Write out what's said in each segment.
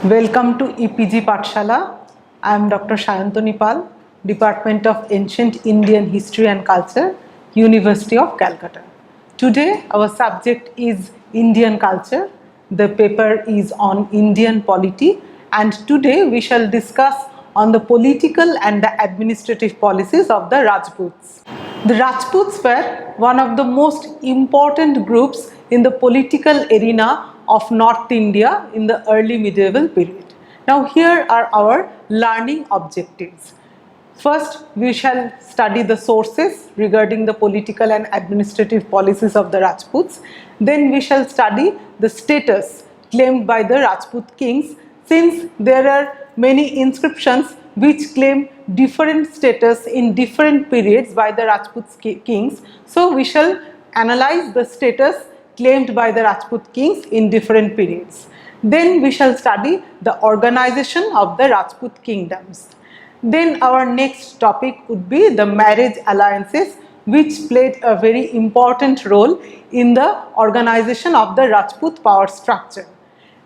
Welcome to EPG Pathshala. I am Dr. Shayantani Pal, Department of Ancient Indian History and Culture, University of Calcutta. Today our subject is Indian culture. The paper is on Indian polity, and today we shall discuss on the political and the administrative policies of the Rajputs. The Rajputs were one of the most important groups in the political arena of North India in the early medieval period. Now here are our learning objectives. First, we shall study the sources regarding the political and administrative policies of the Rajputs. Then we shall study the status claimed by the Rajput kings, since there are many inscriptions which claim different status in different periods by the Rajput kings. So we shall analyze the status claimed by the Rajput kings in different periods. Then we shall study the organization of the Rajput kingdoms. Then our next topic would be the marriage alliances, which played a very important role in the organization of the Rajput power structure.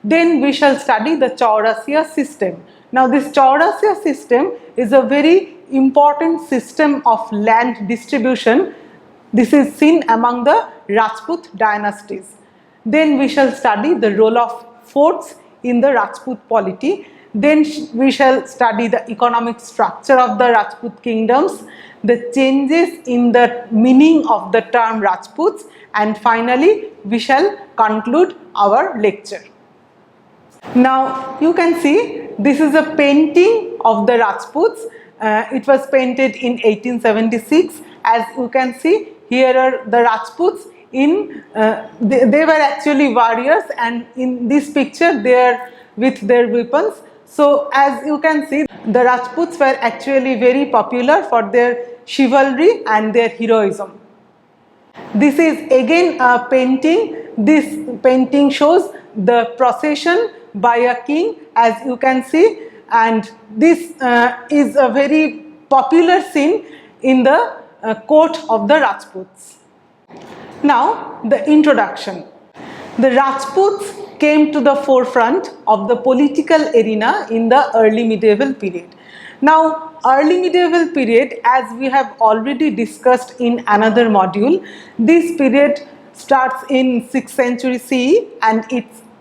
Then we shall study the Chaurasiya system. Now this Chaurasiya system is a very important system of land distribution. This is seen among the Rajput dynasties. Then we shall study the role of forts in the Rajput polity. Then we shall study the economic structure of the Rajput kingdoms, the changes in the meaning of the term Rajputs, and finally we shall conclude our lecture. Now you can see this is a painting of the Rajputs. It was painted in 1876. As you can see, here are the Rajputs they were actually warriors, and in this picture they are with their weapons. So as you can see, the Rajputs were actually very popular for their chivalry and their heroism. This is again a painting. This painting shows the procession by a king, as you can see, and this is a very popular scene in the court of the Rajputs. Now the introduction. The Rajputs came to the forefront of the political arena in the early medieval period. Now early medieval period, as we have already discussed in another module, this period starts in 6th century CE and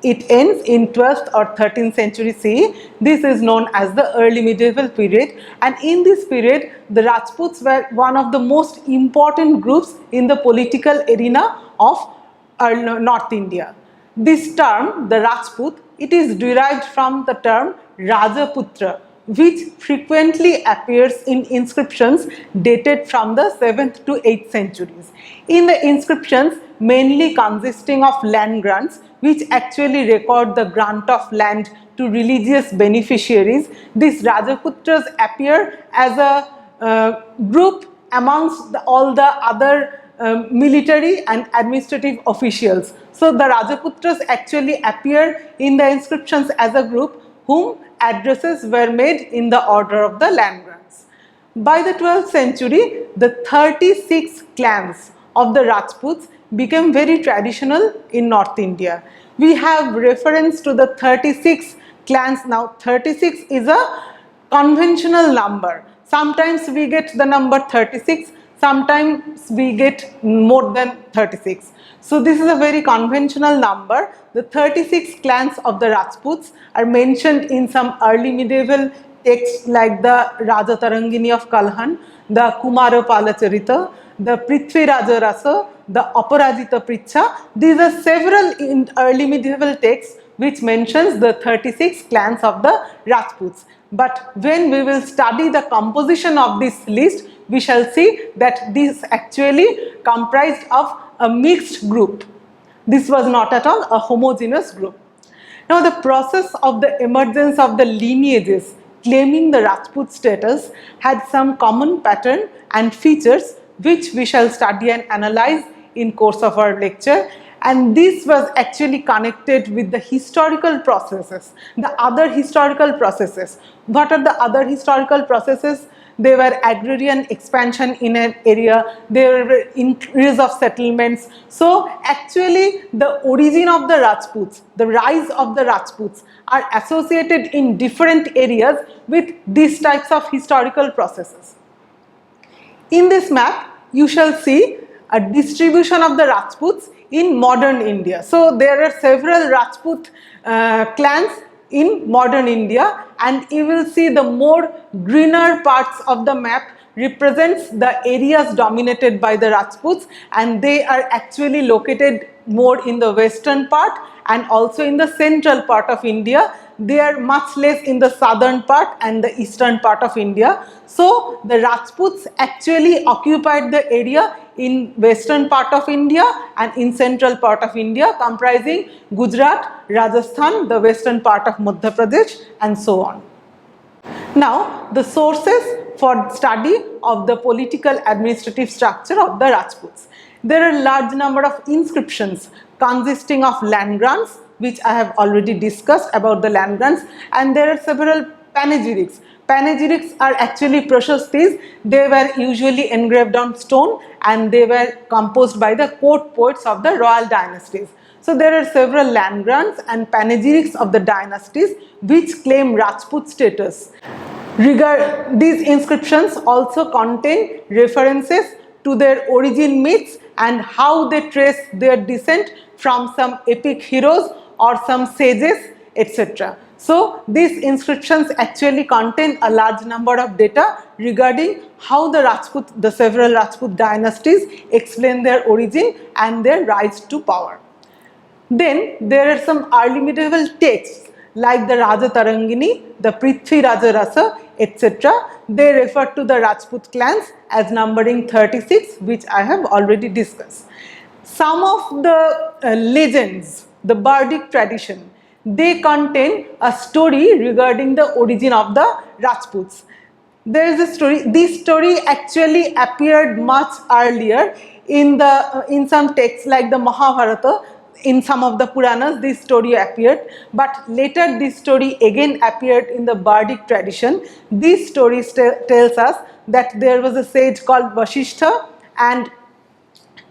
it ends in 12th or 13th century CE. This is known as the early medieval period, and in this period the Rajputs were one of the most important groups in the political arena of North India. This term, the Rajput, it is derived from the term Rajaputra, which frequently appears in inscriptions dated from the 7th to 8th centuries. In the inscriptions mainly consisting of land grants, which actually record the grant of land to religious beneficiaries, these Rajaputras appear as a group amongst all the other military and administrative officials. So the Rajaputras actually appear in the inscriptions as a group whom addresses were made in the order of the land grants. By the 12th century, the 36 clans of the Rajputs became very traditional in North India. We have reference to the 36 clans. Now 36 is a conventional number. Sometimes we get the number 36, sometimes we get more than 36. So this is a very conventional number. The 36 clans of the Rajputs are mentioned in some early medieval texts like the Raja Tarangini of Kalhan, the Kumara Palacharita, the Prithvi Raja Rasa, the Aparajita Pricha. These are several in early medieval texts which mentions the 36 clans of the Rajputs. But when we will study the composition of this list, we shall see that this actually comprised of a mixed group. This was not at all a homogeneous group. Now the process of the emergence of the lineages claiming the Rajput status had some common pattern and features which we shall study and analyze in course of our lecture. and this was actually connected with the historical processes, the other historical processes. What are the other historical processes? There were agrarian expansion in an area, there were increase of settlements. So actually the origin of the Rajputs, the rise of the Rajputs are associated in different areas with these types of historical processes. In this map, you shall see a distribution of the Rajputs in modern India. So there are several Rajput clans in modern India, and you will see the more greener parts of the map represents the areas dominated by the Rajputs, and they are actually located more in the western part and also in the central part of India. They are much less in the southern part and the eastern part of India. So the Rajputs actually occupied the area in western part of India and in central part of India, comprising Gujarat, Rajasthan, the western part of Madhya Pradesh, and so on. Now, the sources for study of the political administrative structure of the Rajputs. There are a large number of inscriptions consisting of land grants, which I have already discussed about the land grants, and there are several panegyrics. Panegyrics are actually prashastis. They were usually engraved on stone and they were composed by the court poets of the royal dynasties. So there are several land grants and panegyrics of the dynasties which claim Rajput status. These inscriptions also contain references to their origin myths and how they trace their descent from some epic heroes or some sages, etc. So these inscriptions actually contain a large number of data regarding how the several Rajput dynasties explain their origin and their rise to power. Then there are some early medieval texts like the Raja Tarangini, the Prithvi Raja Rasa, etc. They refer to the Rajput clans as numbering 36, which I have already discussed. Some of the legends, the bardic tradition, they contain a story regarding the origin of the Rajputs. There is a story. This story actually appeared much earlier in some texts like the Mahabharata. In some of the Puranas, this story appeared, but later this story again appeared in the bardic tradition. This story tells us that there was a sage called Vasishtha, and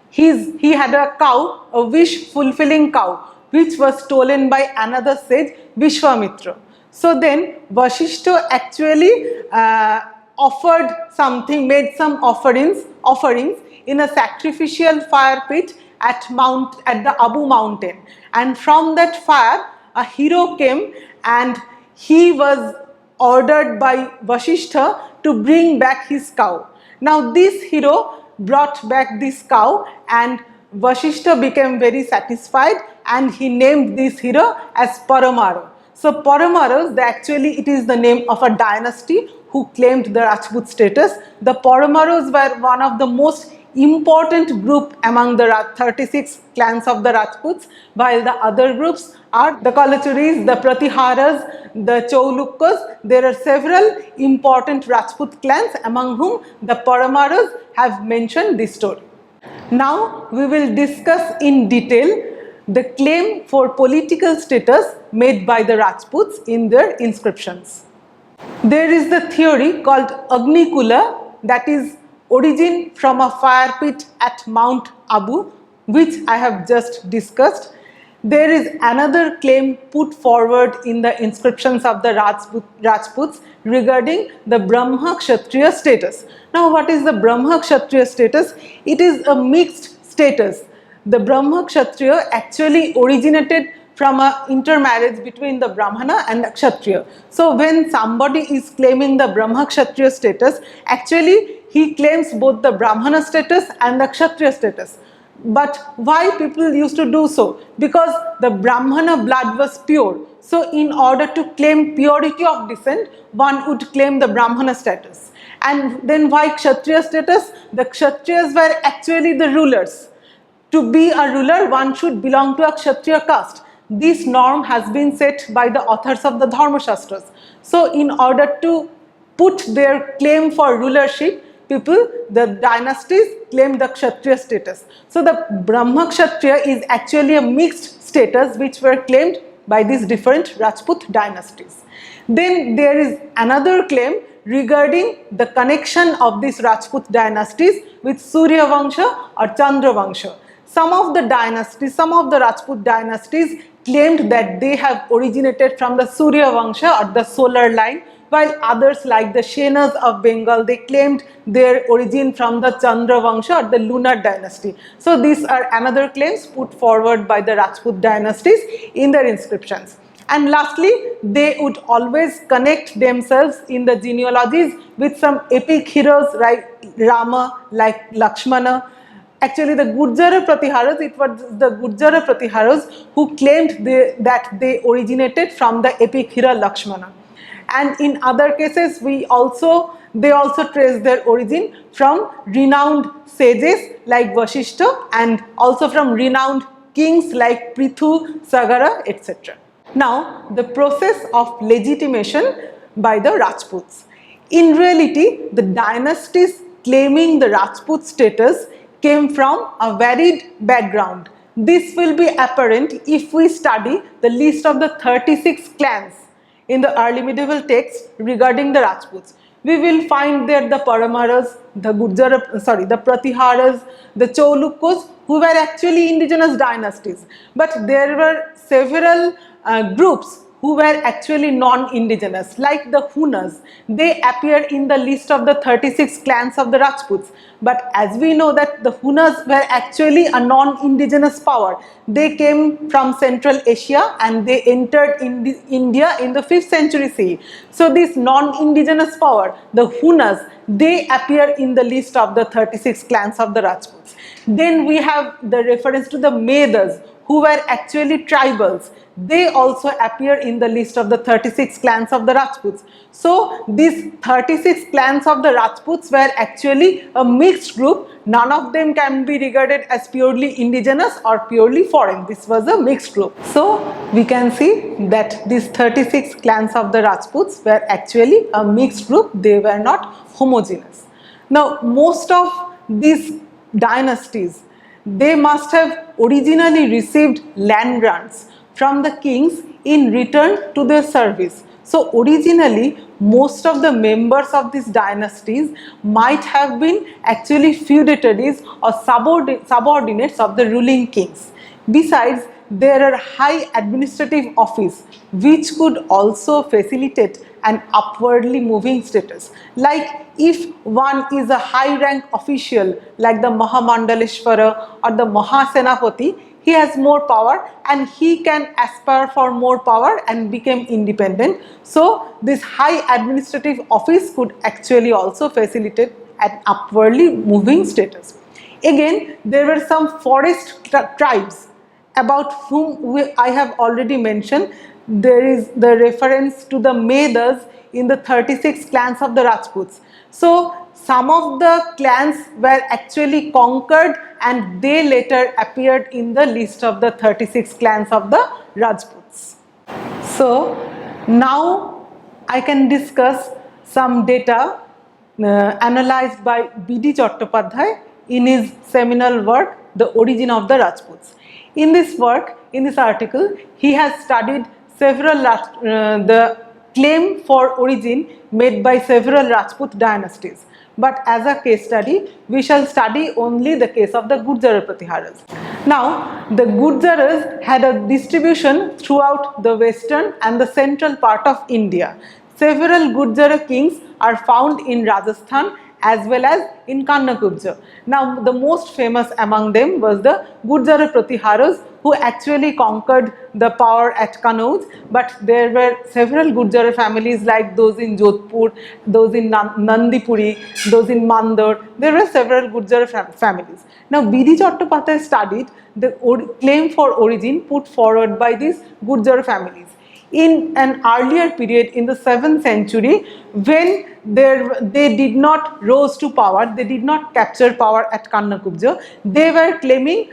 he had a cow, a wish-fulfilling cow, which was stolen by another sage, Vishwamitra. So then Vasishtha actually offered something, made some offerings in a sacrificial fire pit at the Abu mountain, and from that fire a hero came and he was ordered by Vasishtha to bring back his cow. Now this hero brought back this cow and Vasishtha became very satisfied and he named this hero as Paramaro. So Paramaros, actually it is the name of a dynasty who claimed the Rajput status. The Paramaros were one of the most important group among the 36 clans of the Rajputs, while the other groups are the Kalachuris, the Pratiharas, the Chaulukyas. There are several important Rajput clans among whom the Paramaras have mentioned this story. Now we will discuss in detail the claim for political status made by the Rajputs in their inscriptions. There is the theory called Agnikula, that is origin from a fire pit at Mount Abu, which I have just discussed. There is another claim put forward in the inscriptions of the Rajputs regarding the Brahma Kshatriya status. Now what is the Brahma Kshatriya status? It is a mixed status. The Brahma Kshatriya actually originated from an intermarriage between the Brahmana and the Kshatriya. So when somebody is claiming the Brahma Kshatriya status, actually he claims both the Brahmana status and the Kshatriya status. But why people used to do so? Because the Brahmana blood was pure. So in order to claim purity of descent, one would claim the Brahmana status. And then why Kshatriya status? The Kshatriyas were actually the rulers. To be a ruler, one should belong to a Kshatriya caste. This norm has been set by the authors of the Dharma Shastras. So in order to put their claim for rulership, people, the dynasties claimed the Kshatriya status. So the Brahma Kshatriya is actually a mixed status which were claimed by these different Rajput dynasties. Then there is another claim regarding the connection of these Rajput dynasties with Surya Vangsha or Chandra Vangsha. Some of the dynasties, some of the Rajput dynasties claimed that they have originated from the Surya Vangsha or the solar line, while others like the Senas of Bengal, they claimed their origin from the Chandra Vangsha or the lunar dynasty. So these are another claims put forward by the Rajput dynasties in their inscriptions. And lastly, they would always connect themselves in the genealogies with some epic heroes like Rama, like Lakshmana. Actually, the Gurjara Pratiharas, it was the Gurjara Pratiharas who claimed that they originated from the epic hero Lakshmana. And in other cases, they also trace their origin from renowned sages like Vashishta and also from renowned kings like Prithu, Sagara, etc. Now, the process of legitimation by the Rajputs. In reality, the dynasties claiming the Rajput status came from a varied background. This will be apparent if we study the list of the 36 clans in the early medieval texts regarding the Rajputs. We will find there the Paramaras, the Pratiharas, the Chaulukyas, who were actually indigenous dynasties. But there were several groups who were actually non-indigenous, like the Hunas. They appear in the list of the 36 clans of the Rajputs. But as we know that the Hunas were actually a non-indigenous power. They came from Central Asia and they entered India in the 5th century CE. So this non-indigenous power, the Hunas, they appear in the list of the 36 clans of the Rajputs. Then we have the reference to the Medas, who were actually tribals. They also appear in the list of the 36 clans of the Rajputs. So these 36 clans of the Rajputs were actually a mixed group. None of them can be regarded as purely indigenous or purely foreign. This was a mixed group. So we can see that these 36 clans of the Rajputs were actually a mixed group. They were not homogeneous. Now most of these dynasties, they must have originally received land grants from the kings in return to their service. So originally, most of the members of these dynasties might have been actually feudatories or subordinates of the ruling kings. Besides, there are high administrative office which could also facilitate an upwardly moving status. Like if one is a high rank official like the Mahamandaleshwara or the Mahasenapati, he has more power and he can aspire for more power and become independent. So this high administrative office could actually also facilitate an upwardly moving status. Again, there were some forest tribes about whom I have already mentioned. There is the reference to the Medas in the 36 clans of the Rajputs. So some of the clans were actually conquered and they later appeared in the list of the 36 clans of the Rajputs. So now I can discuss some data analyzed by B.D. Chattopadhyay in his seminal work, The Origin of the Rajputs. In this work, in this article, he has studied several the claim for origin made by several Rajput dynasties. But as a case study, we shall study only the case of the Gurjara Pratiharas. Now, the Gurjaras had a distribution throughout the western and the central part of India. Several Gurjara kings are found in Rajasthan as well as in Kannakubja. Now, the most famous among them was the Gurjara Pratiharas, who actually conquered the power at Kannauj, but there were several Gurjara families like those in Jodhpur, those in Nandipuri, those in Mandor. There were several Gurjara families. Now, B.D. Chattopadhyay studied the claim for origin put forward by these Gurjara families. In an earlier period in the 7th century, when they did not rose to power, they did not capture power at Kannakubja, they were claiming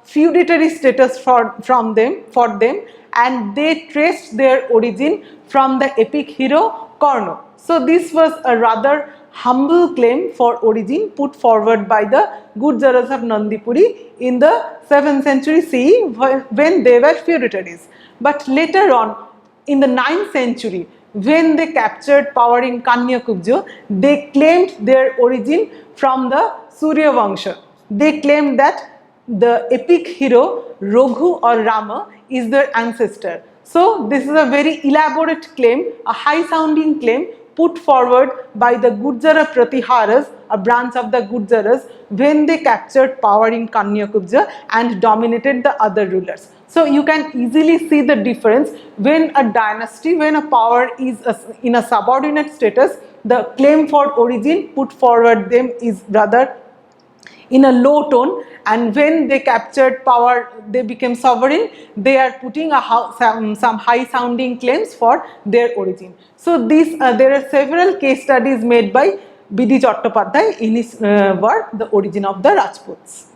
feudatory status for them, and they traced their origin from the epic hero Karna. So this was a rather humble claim for origin put forward by the Gurjaras of Nandipuri in the 7th century CE when they were feudatories. But later on, in the 9th century, when they captured power in Kanyakubja, they claimed their origin from the Surya Vangsha. They claimed that the epic hero Raghu or Rama is their ancestor. So this is a very elaborate claim, a high sounding claim put forward by the Gurjara Pratiharas, a branch of the Gurjaras, when they captured power in Kanyakubja and dominated the other rulers. So you can easily see the difference when a dynasty, when a power is in a subordinate status, the claim for origin put forward them is rather in a low tone, and when they captured power, they became sovereign, they are putting some high sounding claims for their origin. So there are several case studies made by B.D. Chattopadhyay in his work The Origin of the Rajputs.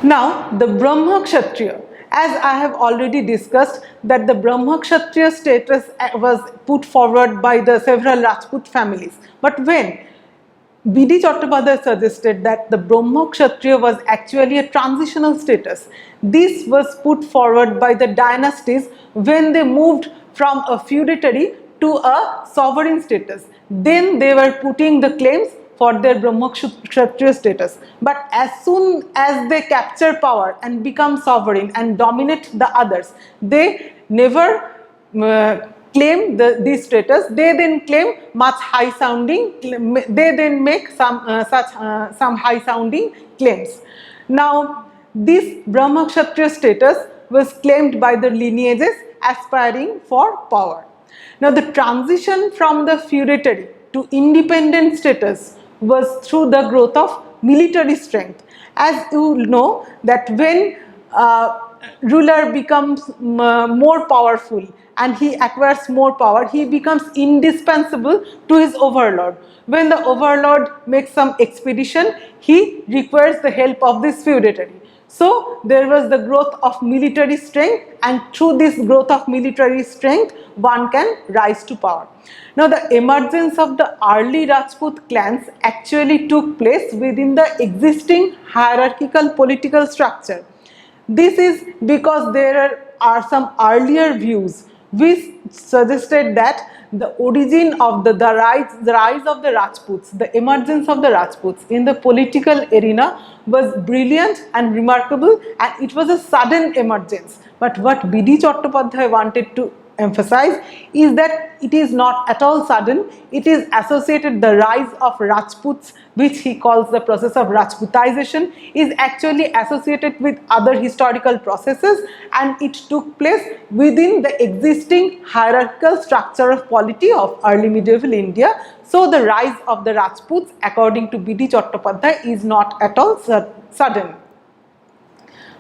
Now the Brahma Kshatriya, as I have already discussed that the Brahma Kshatriya status was put forward by the several Rajput families, but when B.D. Chattopadhyay suggested that the Brahma Kshatriya was actually a transitional status. This was put forward by the dynasties when they moved from a feudatory to a sovereign status. Then they were putting the claims for their Brahma Kshatriya status. But as soon as they capture power and become sovereign and dominate the others, they never claim this status. They then claim much high sounding, they then make some high sounding claims. Now this Brahma Kshatriya status was claimed by the lineages aspiring for power. Now the transition from the feudatory to independent status was through the growth of military strength. As you know that when ruler becomes more powerful and he acquires more power, he becomes indispensable to his overlord. When the overlord makes some expedition, he requires the help of this feudatory. So there was the growth of military strength, and through this growth of military strength, one can rise to power. Now the emergence of the early Rajput clans actually took place within the existing hierarchical political structure. This is because there are some earlier views which suggested that the origin of the rise of the Rajputs, the emergence of the Rajputs in the political arena was brilliant and remarkable, and it was a sudden emergence. But what B.D. Chattopadhyay wanted to emphasize is that it is not at all sudden. It is associated, the rise of Rajputs, which he calls the process of Rajputization, is actually associated with other historical processes, and it took place within the existing hierarchical structure of polity of early medieval India. So the rise of the Rajputs, according to B.D. Chattopadhyay, is not at all sudden.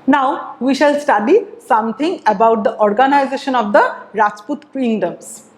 Now we shall study something about the organization of the Rajput kingdoms.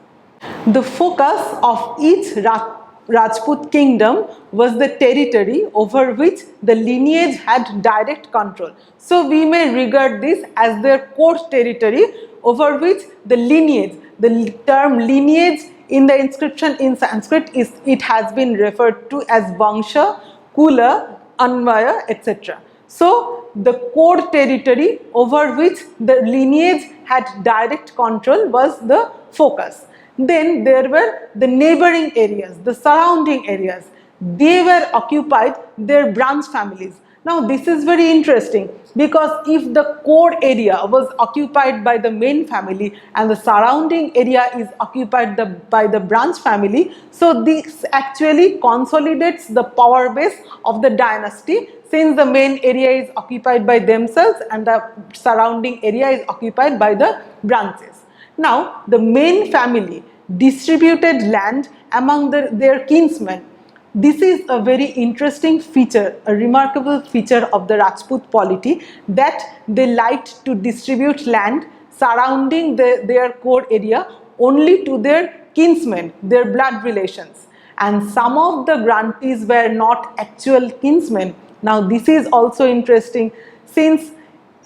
The focus of each Rajput kingdom was the territory over which the lineage had direct control. So we may regard this as their core territory over which the lineage, the term lineage in the inscription in Sanskrit it has been referred to as Vangsha, Kula, Anvaya, etc. So the core territory over which the lineage had direct control was the focus. Then there were the neighboring areas, the surrounding areas. They were occupied, their branch families. Now this is very interesting, because if the core area was occupied by the main family and the surrounding area is occupied by the branch family, so this actually consolidates the power base of the dynasty, since the main area is occupied by themselves and the surrounding area is occupied by the branches. Now the main family distributed land among their kinsmen. This is a very interesting feature, a remarkable feature of the Rajput polity, that they liked to distribute land surrounding their core area only to their kinsmen, their blood relations. And some of the grantees were not actual kinsmen. Now this is also interesting, since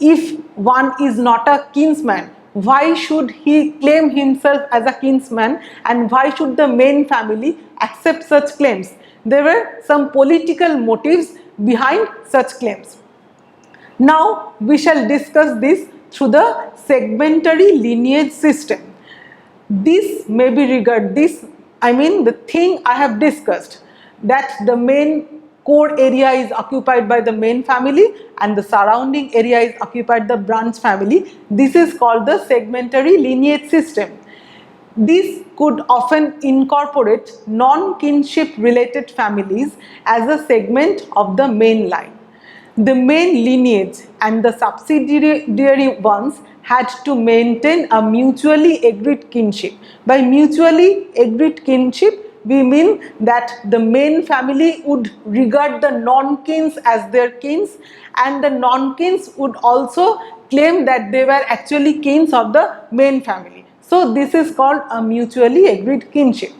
if one is not a kinsman, why should he claim himself as a kinsman, and why should the main family accept such claims? there were some political motives behind such claims. Now we shall discuss this through the segmentary lineage system. This may be regarded, the thing I have discussed, that the main core area is occupied by the main family and the surrounding area is occupied by the branch family. This is called the segmentary lineage system. This could often incorporate non-kinship related families as a segment of the main line. The main lineage and the subsidiary ones had to maintain a mutually agreed kinship. By mutually agreed kinship, we mean that the main family would regard the non-kins as their kins, and the non-kins would also claim that they were actually kins of the main family. So this is called a mutually agreed kinship.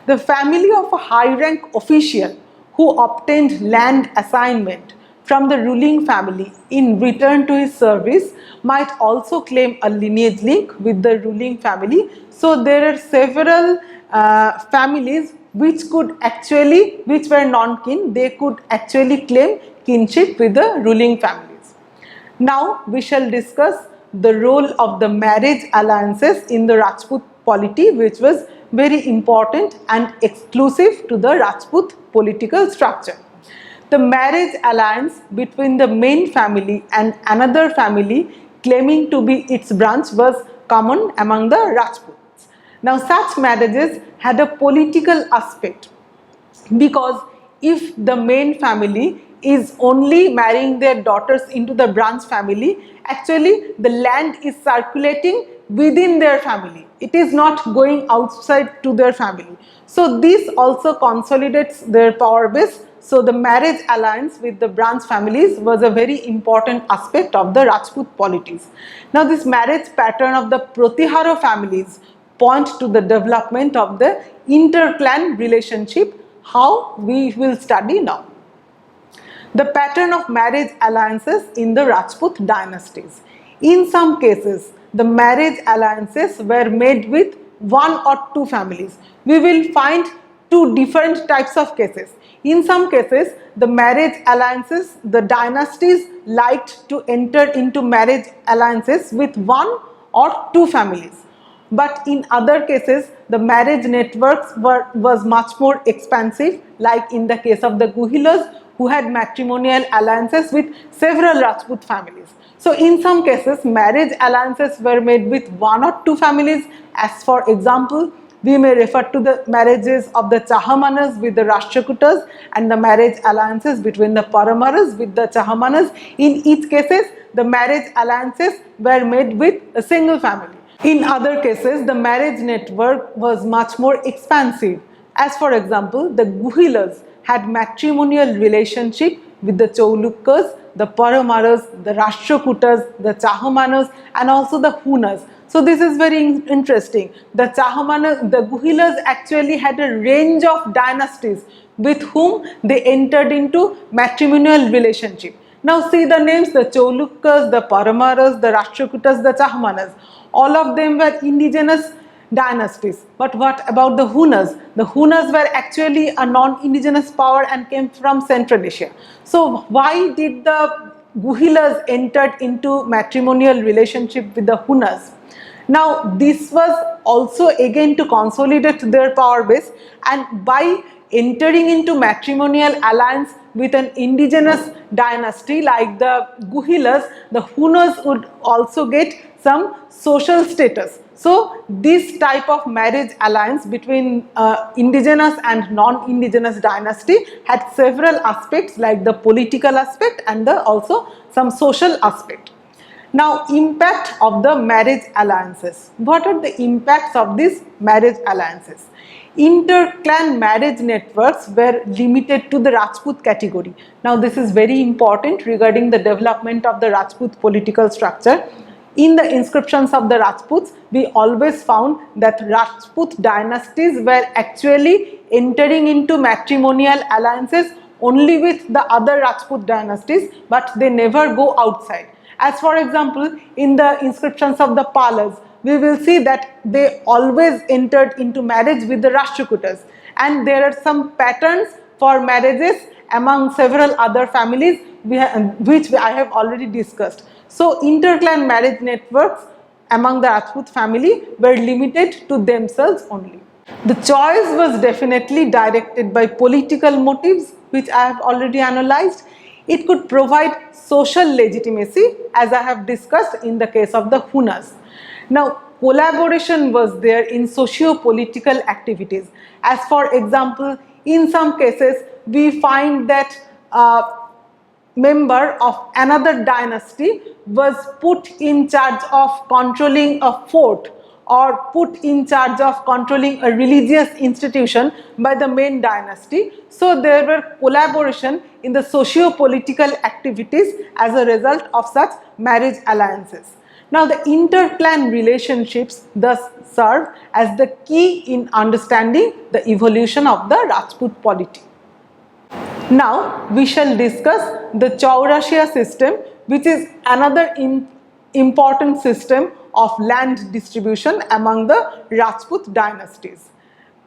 The family of a high rank official who obtained land assignment from the ruling family in return to his service might also claim a lineage link with the ruling family. So there are several families which were non-kin, they could actually claim kinship with the ruling families. Now we shall discuss the role of the marriage alliances in the Rajput polity, which was very important and exclusive to the Rajput political structure. The marriage alliance between the main family and another family claiming to be its branch was common among the Rajputs. Now such marriages had a political aspect, because if the main family is only marrying their daughters into the branch family, actually the land is circulating within their family. It is not going outside to their family. So this also consolidates their power base. So the marriage alliance with the branch families was a very important aspect of the Rajput polities. Now this marriage pattern of the Pratihara families point to the development of the inter-clan relationship, how we will study now. The pattern of marriage alliances in the Rajput dynasties. In some cases, the marriage alliances were made with one or two families. We will find two different types of cases. In some cases, the marriage alliances, the dynasties liked to enter into marriage alliances with one or two families. But in other cases, the marriage networks was much more expansive, like in the case of the Guhilas, who had matrimonial alliances with several Rajput families. So in some cases, marriage alliances were made with one or two families. As for example, we may refer to the marriages of the Chahamanas with the Rashtrakutas and the marriage alliances between the Paramaras with the Chahamanas. In each cases, the marriage alliances were made with a single family. In other cases, the marriage network was much more expansive. As for example, the Guhilas had matrimonial relationship with the Chaulukyas, the Paramaras, the Rashtrakutas, the Chahamanas, and also the Hunas. So this is very interesting. The Chahamanas, the Guhilas actually had a range of dynasties with whom they entered into matrimonial relationship. Now see the names: the Chaulukyas, the Paramaras, the Rashtrakutas, the Chahamanas. All of them were indigenous dynasties. But what about the Hunas? The Hunas were actually a non-indigenous power and came from Central Asia. So why did the Guhilas entered into matrimonial relationship with the Hunas? Now this was also again to consolidate their power base, and by entering into matrimonial alliance with an indigenous dynasty like the Guhilas, the Hunas would also get some social status. So this type of marriage alliance between indigenous and non-indigenous dynasty had several aspects, like the political aspect and also some social aspect. Now, impact of the marriage alliances. What are the impacts of these marriage alliances? Inter-clan marriage networks were limited to the Rajput category. Now this is very important regarding the development of the Rajput political structure. In the inscriptions of the Rajputs, we always found that Rajput dynasties were actually entering into matrimonial alliances only with the other Rajput dynasties, but they never go outside. As for example, in the inscriptions of the Palas, we will see that they always entered into marriage with the Rashtrakutas, and there are some patterns for marriages among several other families which I have already discussed. So interclan marriage networks among the Rajput family were limited to themselves only. The choice was definitely directed by political motives, which I have already analyzed. It could provide social legitimacy, as I have discussed in the case of the Hunas. Now, collaboration was there in socio-political activities. As for example, in some cases, we find that member of another dynasty was put in charge of controlling a fort or put in charge of controlling a religious institution by the main dynasty. So there were collaboration in the socio-political activities as a result of such marriage alliances. Now the interclan relationships thus serve as the key in understanding the evolution of the Rajput polity. Now we shall discuss the Chaurasiya system, which is another important system of land distribution among the Rajput dynasties.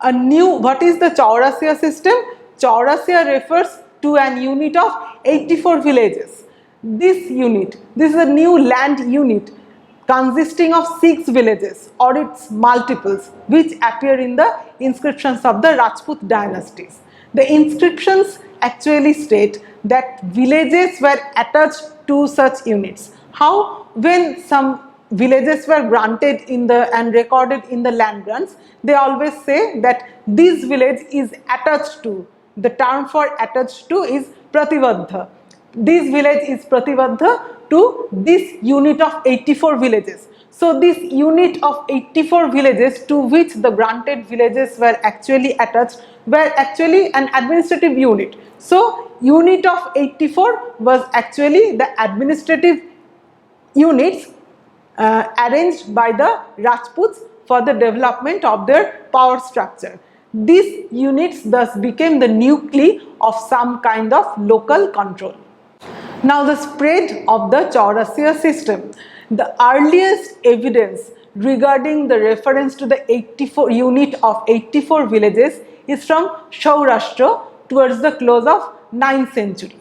What is the Chaurasiya system? Chaurasiya refers to an unit of 84 villages. This is a new land unit consisting of 6 villages or its multiples, which appear in the inscriptions of the Rajput dynasties. The inscriptions actually state that villages were attached to such units. How? When some villages were granted and recorded in the land grants, they always say that this village is attached to. The term for attached to is Pratibadha. This village is Pratibadha to this unit of 84 villages. So this unit of 84 villages to which the granted villages were actually attached were actually an administrative unit. So unit of 84 was actually the administrative units arranged by the Rajputs for the development of their power structure. These units thus became the nuclei of some kind of local control. Now the spread of the Chaurasiya system. The earliest evidence regarding the reference to the unit of 84 villages is from Saurashtra towards the close of 9th century.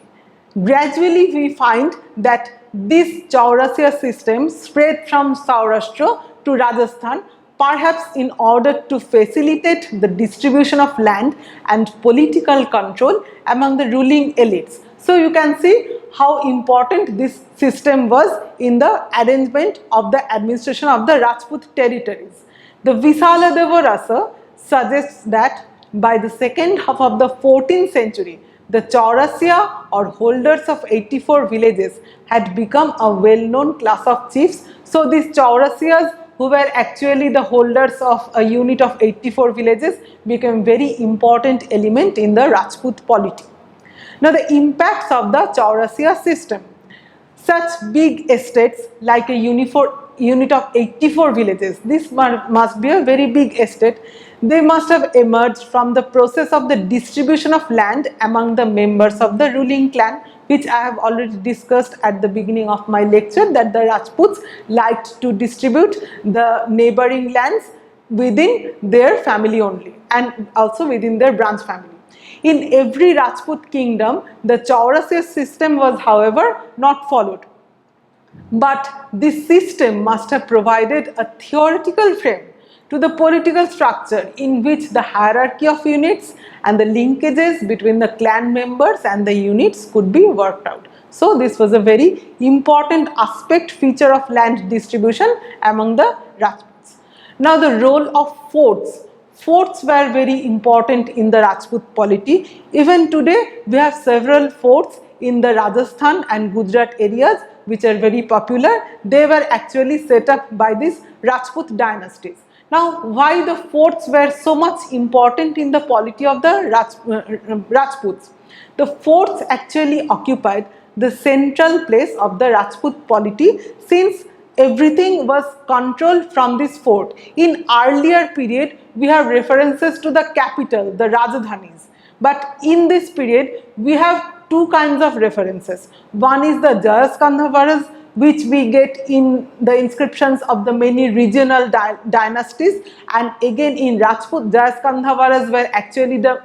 Gradually we find that this Chaurasiya system spread from Saurashtra to Rajasthan, perhaps in order to facilitate the distribution of land and political control among the ruling elites. So you can see how important this system was in the arrangement of the administration of the Rajput territories. The Visaladeva Rasa suggests that by the second half of the 14th century, the Chaurasiya or holders of 84 villages had become a well-known class of chiefs. So these Chaurasiyas, who were actually the holders of a unit of 84 villages, became very important element in the Rajput polity. Now the impacts of the Chaurasiya system. Such big estates like a unit of 84 villages, this must be a very big estate. They must have emerged from the process of the distribution of land among the members of the ruling clan, which I have already discussed at the beginning of my lecture, that the Rajputs liked to distribute the neighboring lands within their family only and also within their branch family. In every Rajput kingdom, the Chaurasiya system was, however, not followed. But this system must have provided a theoretical frame to the political structure in which the hierarchy of units and the linkages between the clan members and the units could be worked out. So this was a very important feature of land distribution among the Rajputs. Now the role of forts. Forts were very important in the Rajput polity. Even today we have several forts in the Rajasthan and Gujarat areas which are very popular. They were actually set up by these Rajput dynasties. Now why the forts were so much important in the polity of the Rajputs? The forts actually occupied the central place of the Rajput polity, since everything was controlled from this fort. In earlier period, we have references to the capital, the Rajdhanis. But in this period, we have two kinds of references. One is the Jayaskandhavaras, which we get in the inscriptions of the many regional dynasties, and again in Rajput, Jayaskandhavaras were actually the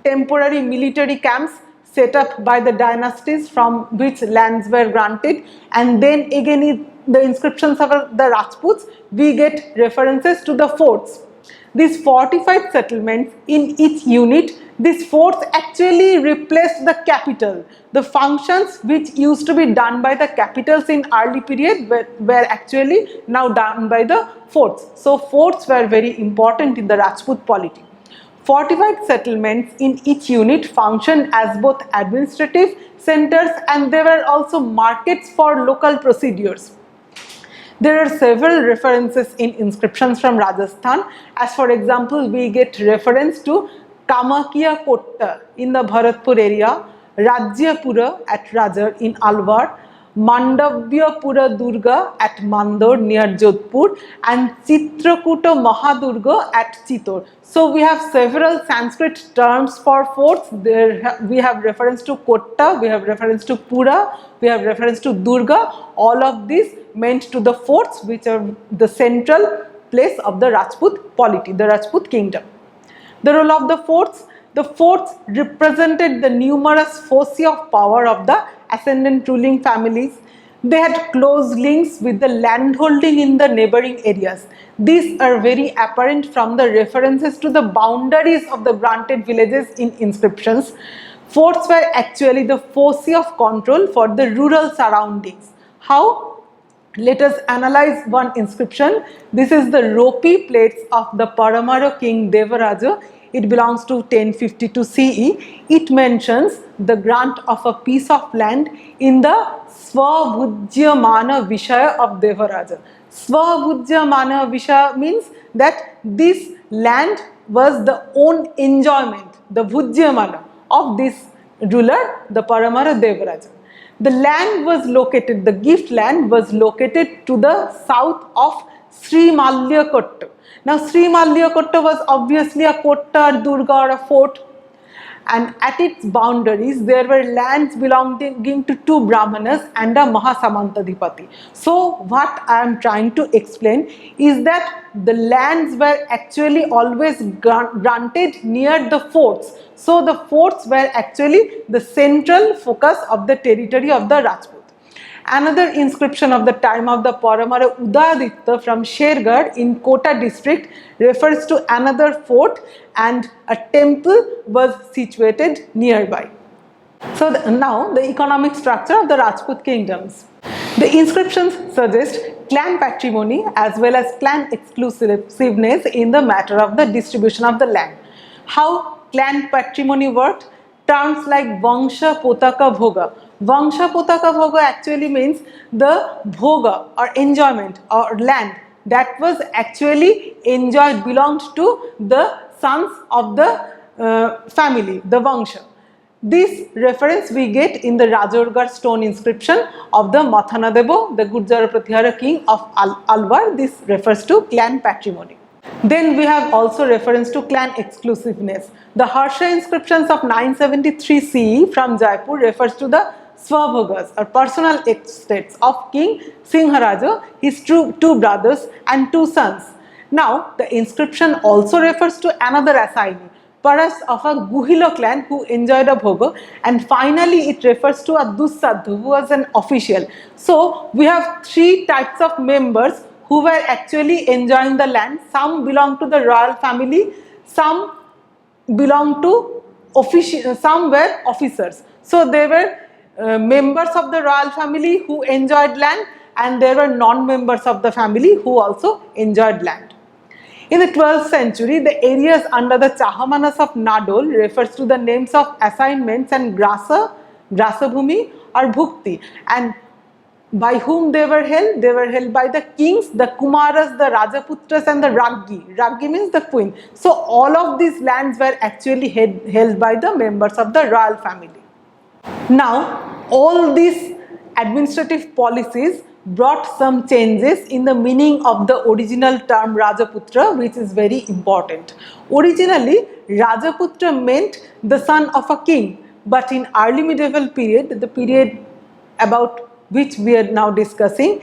temporary military camps set up by the dynasties from which lands were granted, and then again in the inscriptions of the Rajputs we get references to the forts. These fortified settlements in each unit, these forts actually replaced the capital. The functions which used to be done by the capitals in early period were actually now done by the forts. So forts were very important in the Rajput polity. Fortified settlements in each unit functioned as both administrative centers, and they were also markets for local procedures. There are several references in inscriptions from Rajasthan. As for example, we get reference to Kamakia Kotta in the Bharatpur area, Rajyapura at Rajar in Alwar, Mandavyapura Durga at Mandor near Jodhpur, and Chitrakuta Mahadurga at Chitor. So we have several Sanskrit terms for forts. We have reference to Kotta, we have reference to Pura, we have reference to Durga. All of these meant to the forts, which are the central place of the Rajput polity, the Rajput kingdom. The role of the forts represented the numerous foci of power of the ascendant ruling families. They had close links with the landholding in the neighboring areas. These are very apparent from the references to the boundaries of the granted villages in inscriptions. Forts were actually the foci of control for the rural surroundings. How? Let us analyze one inscription. This is the ropey plates of the Paramara king Devaraja. It belongs to 1052 CE. It mentions the grant of a piece of land in the Svabhujyamana Vishaya of Devaraja. Svabhujyamana Vishaya means that this land was the own enjoyment, the Bhujyamana of this ruler, the Paramara Devaraja. The land was located, the gift land was located to the south of Sri Malyakotta. Now Sri Malyakotta was obviously a kotta, durga or a fort, and at its boundaries there were lands belonging to two Brahmanas and a Mahasamantadipati. So what I am trying to explain is that the lands were actually always granted near the forts. So the forts were actually the central focus of the territory of the Rajput. Another inscription of the time of the Paramara Udaditya from Shergarh in Kota district refers to another fort, and a temple was situated nearby. So now the economic structure of the Rajput kingdoms. The inscriptions suggest clan patrimony as well as clan exclusiveness in the matter of the distribution of the land. How clan patrimony worked? Terms like Vangsha Potaka Bhoga. Vangsha Potaka Bhoga actually means the bhoga or enjoyment or land that was actually enjoyed, belonged to the sons of the family, the Vangsha. This reference we get in the Rajorgarh stone inscription of the Mathanadeva, the Gurjara Pratihara king of Alwar. This refers to clan patrimony. Then we have also reference to clan exclusiveness. The Harsha inscriptions of 973 CE from Jaipur refers to the Swabhogas or personal estates of King Singharaja, his two brothers and two sons. Now the inscription also refers to another assignee, perhaps of a Guhilo clan who enjoyed a bhoga, and finally it refers to a Dusadhu who was an official. So we have three types of members who were actually enjoying the land. Some belong to the royal family, some belong to some were officers. So they were members of the royal family who enjoyed land, and there were non-members of the family who also enjoyed land. In the 12th century, the areas under the Chahamanas of Nadol refers to the names of assignments and grasa bhumi or bhukti, and by whom they were held? They were held by the kings, the Kumaras, the Rajaputras and the Raggi. Raggi means the queen. So all of these lands were actually held by the members of the royal family. Now all these administrative policies brought some changes in the meaning of the original term Rajaputra, which is very important. Originally Rajaputra meant the son of a king, but in early medieval period, the period about which we are now discussing,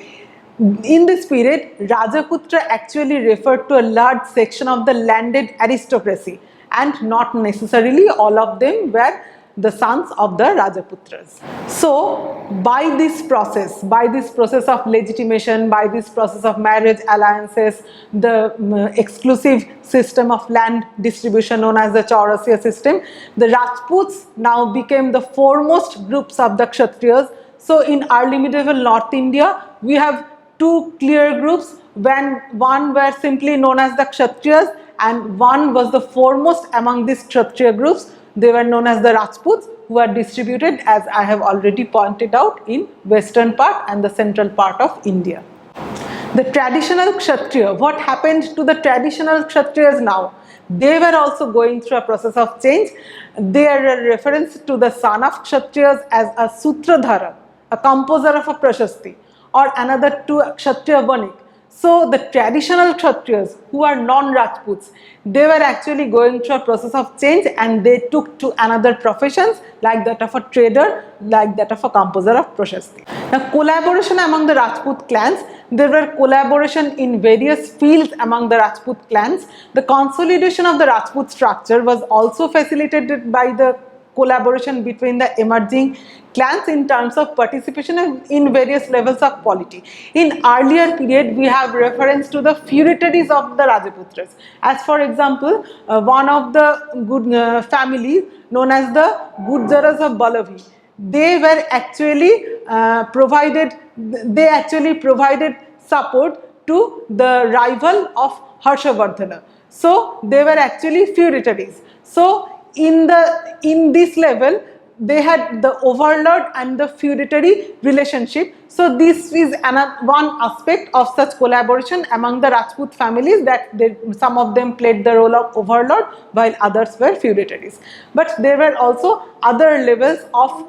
in this period Rajaputra actually referred to a large section of the landed aristocracy, and not necessarily all of them were the sons of the Rajaputras. So by this process of legitimation, by this process of marriage alliances, the exclusive system of land distribution known as the Chaurasia system, the Rajputs now became the foremost groups of the Kshatriyas. So in early medieval North India, we have two clear groups, when one were simply known as the Kshatriyas and one was the foremost among these Kshatriya groups. They were known as the Rajputs, who are distributed, as I have already pointed out, in western part and the central part of India. The traditional Kshatriya, what happened to the traditional Kshatriyas now? They were also going through a process of change. They are a reference to the son of Kshatriyas as a Sutradhara, a composer of a Prashasti, or another to Kshatriya Vanik. So the traditional Kshatriyas, who are non-Rajputs, they were actually going through a process of change, and they took to another professions like that of a trader, like that of a composer of Prashasti. Now, collaboration among the Rajput clans, there were collaboration in various fields among the Rajput clans. The consolidation of the Rajput structure was also facilitated by the collaboration between the emerging clans in terms of participation in various levels of polity. In earlier period, we have reference to the feudatories of the Rajaputras. As for example, one of the good families known as the Gurjaras of Ballavi, they were actually provided support to the rival of Harshavardhana. So they were actually feudatories. So in this level, they had the overlord and the feudatory relationship. So this is one aspect of such collaboration among the Rajput families, that some of them played the role of overlord while others were feudatories. But there were also other levels of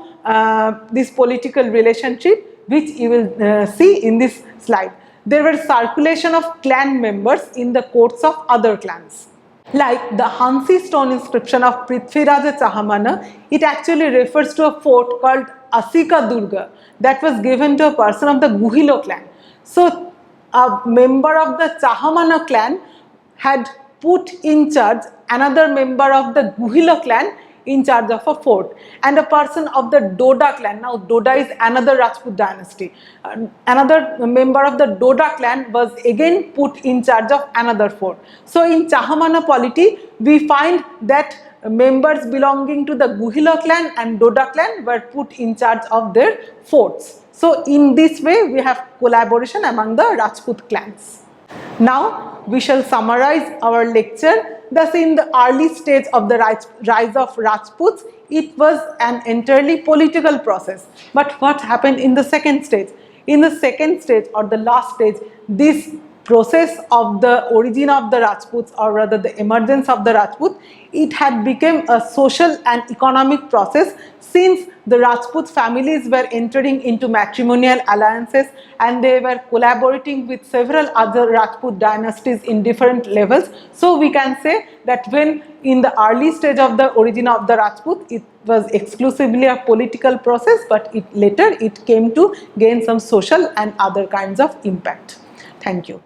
this political relationship, which you will see in this slide. There were circulation of clan members in the courts of other clans. Like the Hansi stone inscription of Prithviraja Chahamana, it actually refers to a fort called Asika Durga that was given to a person of the Guhilo clan. So a member of the Chahamana clan had put in charge another member of the Guhilo clan in charge of a fort, and a person of the Doda clan. Now Doda is another Rajput dynasty. Another member of the Doda clan was again put in charge of another fort. So in Chahamana polity, we find that members belonging to the Guhilo clan and Doda clan were put in charge of their forts. So in this way, we have collaboration among the Rajput clans. Now we shall summarize our lecture. Thus, in the early stage of the rise of Rajputs, it was an entirely political process. But what happened in the second stage? In the second stage, or the last stage, this process of the origin of the Rajputs, or rather the emergence of the Rajput, it had become a social and economic process, since the Rajput families were entering into matrimonial alliances and they were collaborating with several other Rajput dynasties in different levels. So we can say that when in the early stage of the origin of the Rajput, it was exclusively a political process, but later it came to gain some social and other kinds of impact. Thank you.